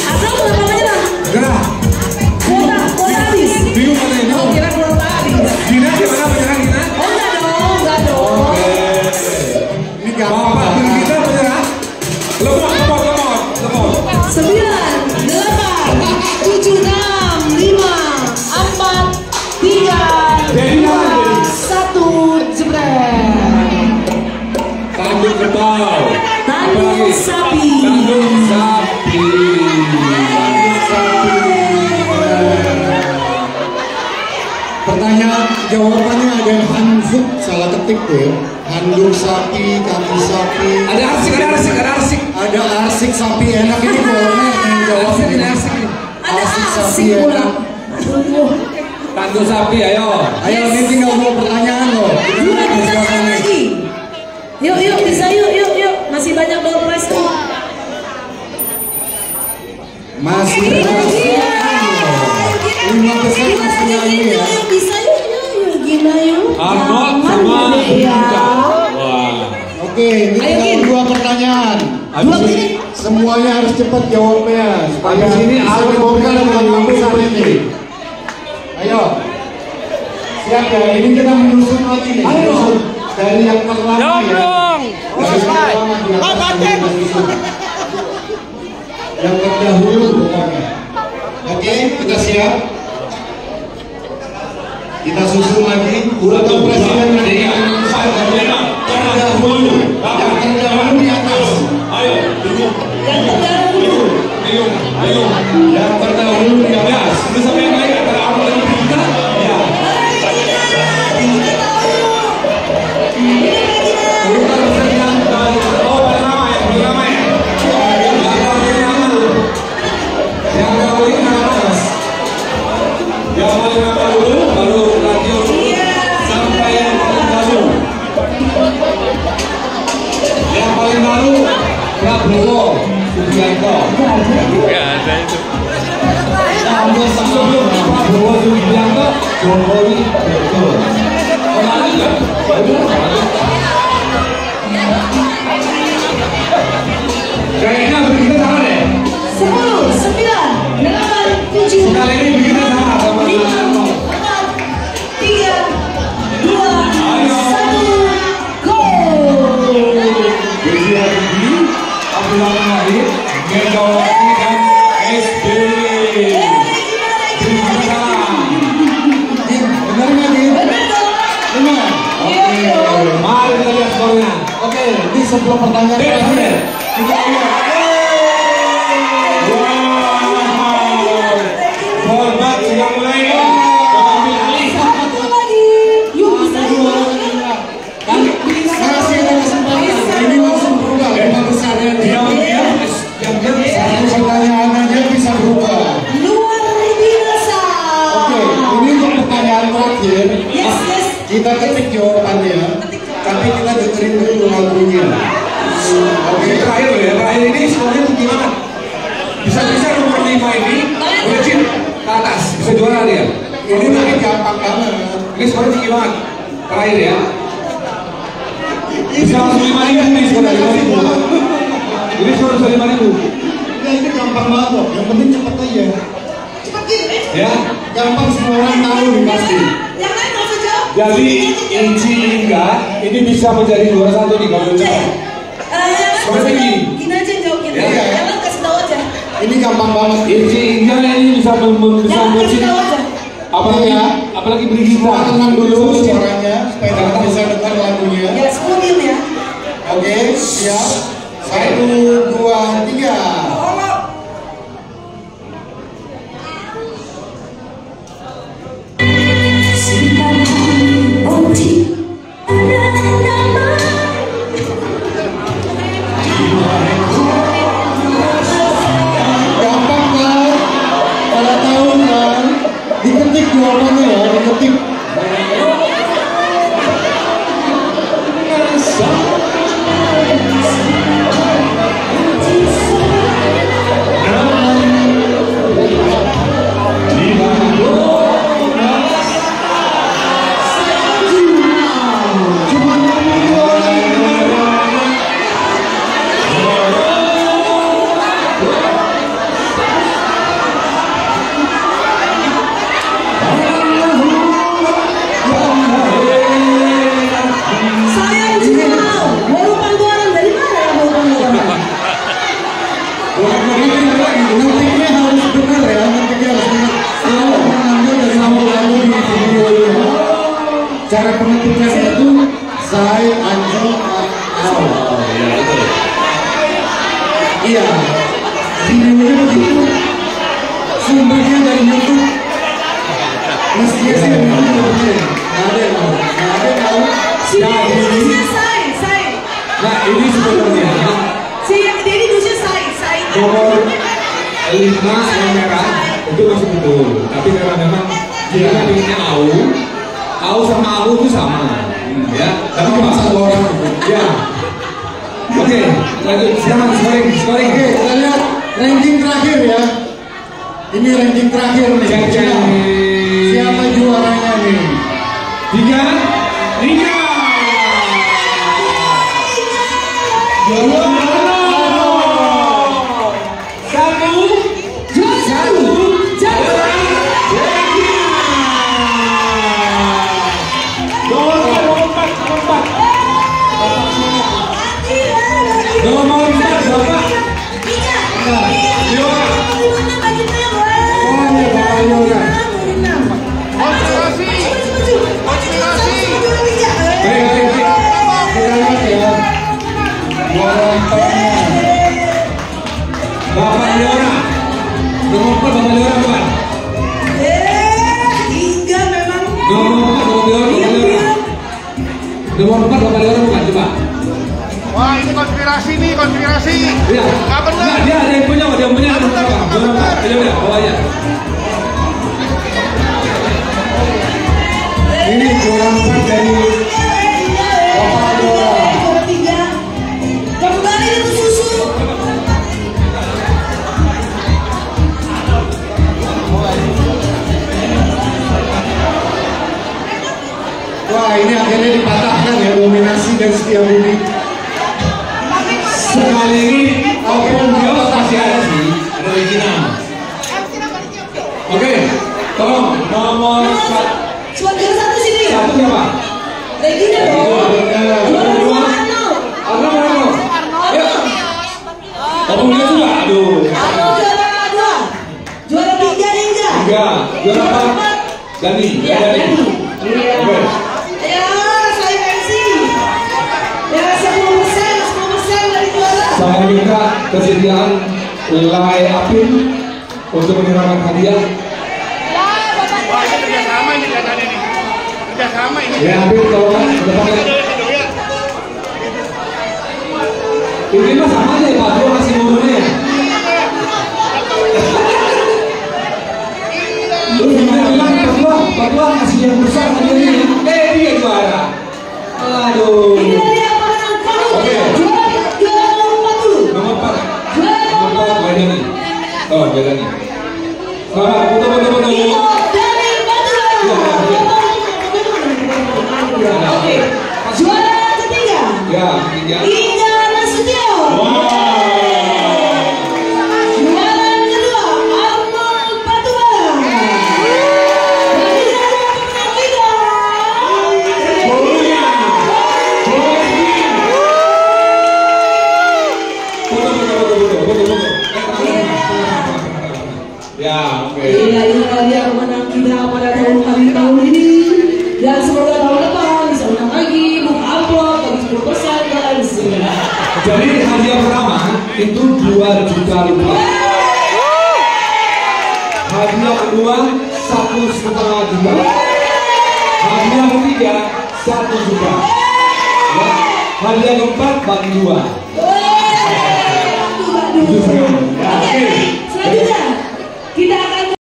Asal berapa menyerah? Gerah. Kuota habis. Bingung mana ini? Oh, kira kuota habis. Gina gimana menyerah Gina? Oh, enggak dong. Oke. Ini gampang. Bapak kita menyerah. Lemot. 9, 8, 7, 6, 5, 4, 3, 2, 1, jebret. Tanduk kerbau. Tanduk sapi. Pertanyaan jawabannya ada yang handuk salah ketik ya. Handuk sapi, kaki sapi. Ada arsik. Ada arsik sapi enak ini boleh yang jawab. Arsik sapi enak. Tanduk sapi ayo. Ayo ini tinggal 2 pertanyaan loh. Dua pertanyaan lagi. Yuk bisa yuk. Masih banyak door prize tuh. Masih ada 5 besar masih lagi ya. Bisa yuk Gina yuk. Arnold sama Gina. Wah. Oke, ini tinggal 2 pertanyaan. Semuanya harus cepat jawabnya supaya ini bisa Arnold dibongkar dengan 5 besar ini. Ayo. Siap ya, ini kita menyusun lagi nih. Menyusun dari yang terlama ya. Yang terdahulu pokoknya. Oke, kita siap. Kita susun lagi. Untuk presiden dari Indonesia terdahulu. Yang terdahulu di atas. Ayo. Yang terdahulu di atas. Itu sampai yang lain antara Arnold dan Gina. Ya. Jokowi betul. Kayaknya begitu sama deh. 10, 9, 8, 7. Sekali ini begitu sama. 5, 4, 3, 2, 1, go! Jadi lagi, Abdullah Mahir, Megawati dan SBY. Benar nggak nih? Benar. Oke. Mari kita lihat skornya. Oke, ini sebelum pertanyaan terakhir. Kita lihat. Wow. Hormat sudah mulai mengambil alih. Satu lagi. Yuk, bisa yuk. Kan masih ada kesempatan. Ini langsung berubah. Lima besarnya dia. Satu pertanyaan aja bisa berubah. Luar biasa. Oke, ini untuk pertanyaan terakhir. Yes. Kita ketik jawabannya, tapi kita dengerin dulu lagunya. Oke, terakhir ya. Terakhir ini skornya tuh gimana? Bisa nomor 5 ini melejit ke atas. Bisa juara dia. Ini mungkin gampang banget. Ini skornya tinggi banget. Terakhir ya. Bisa langsung 5.000 nih skor 5.000. Ini skor bisa 5.000. Nah, ini gampang banget loh. Yang penting cepet aja. Cepet gitu. Ya. Gampang semua orang tahu nih pasti. Yang lain nggak usah jawab. Jadi Inci Inga ini bisa menjadi juara 1 nih kalau cepat. Jangan tinggi. Gina aja yang jawab Gina. Ya. Jangan kasih tahu aja. Ini gampang banget. Inci Inga ini bisa Jangan kasih membuat tahu aja. apalagi beri Semua kita. tenang dulu suaranya supaya kita bisa dengar lagunya. Ya, 10 mil ya. Oke, siap. 1, 2, 3. Gampang kan? Pada tahu kan? Diketik jawabannya ya, diketik. cara penentukannya itu Zai Anjol Al. Oh iya betul. Iya, videonya begitu. Sumbernya dari YouTube. Mestinya sih dari YouTube. Nggak ada yang tahu. Sini Sai. Nah ini sebenarnya Si yang dia ini dusnya Sai. nomor 5 yang merah itu masih betul. Tapi karena memang dia pengennya Au sama Au itu sama. Ya, tapi cuma satu orang. Ya. Oke, lanjut sekarang scoring. Oke, kita lihat ranking terakhir ya. Ini ranking terakhir nih. Siapa juaranya nih? 3. Bapak Leora, nomor 4 Bapak Leora bukan? 3 memang. Nomor 4 Bapak Leora bukan, coba. Wah, ini konspirasi nih, konspirasi. Iya. Nggak benar. Nggak, dia ada yang punya nomor berapa? Nomor 4, aja, bawa aja. Ini juara 4 dari Bapak Leora. Juara 3. Kembali itu susu. Wah, ini akhirnya dipatahkan ya dominasi dan setia budi. Sekali ini, dia masih ada sih, ada original. Oke, tolong nomor 1. Cuma juara 1 sini. Satu siapa? Regina dong. Juara 2 Arno. Ayo. Oh, dia juga. Aduh. juara 2. Juara 3 Ringa. 3. Juara 4. Dani. Iya, Dani. Iya. Oke. Ya, saya MC. Ya, 10% dari juara. Saya minta kesediaan Lai Apin untuk menyerahkan hadiah. Wah, ini kerjasama ini kelihatannya nih. Kerjasama ini. Ya, Apin tolong depannya. Ini mah sama aja ya, Pak. Dia masih ngomongnya ya. Lu bilang Papua kasih yang besar hadiahnya. Dia juara. Aduh. Ini dari apa kamu? Oke. Juara nomor 4 dulu. Nomor 4. Juara Nomor 4 Dani. Oh, Dani. Betul. Iko dari Madura. Oke. Juara ketiga. Ya, 3. Inga Nasution. Juara kedua Arnold Batubara. Dari Jawa pemenang kita. Ya, oke. Inilah dia pemenang kita pada tahun ini. Dan semoga tahun depan bisa menang lagi, buka amplop, bagi 10% dan segala. Jadi hadiah pertama itu 2 juta rupiah. Hadiah kedua 1,5 juta. Hadiah ketiga 1 juta. Ya. Hadiah keempat bagi 2. Waduh.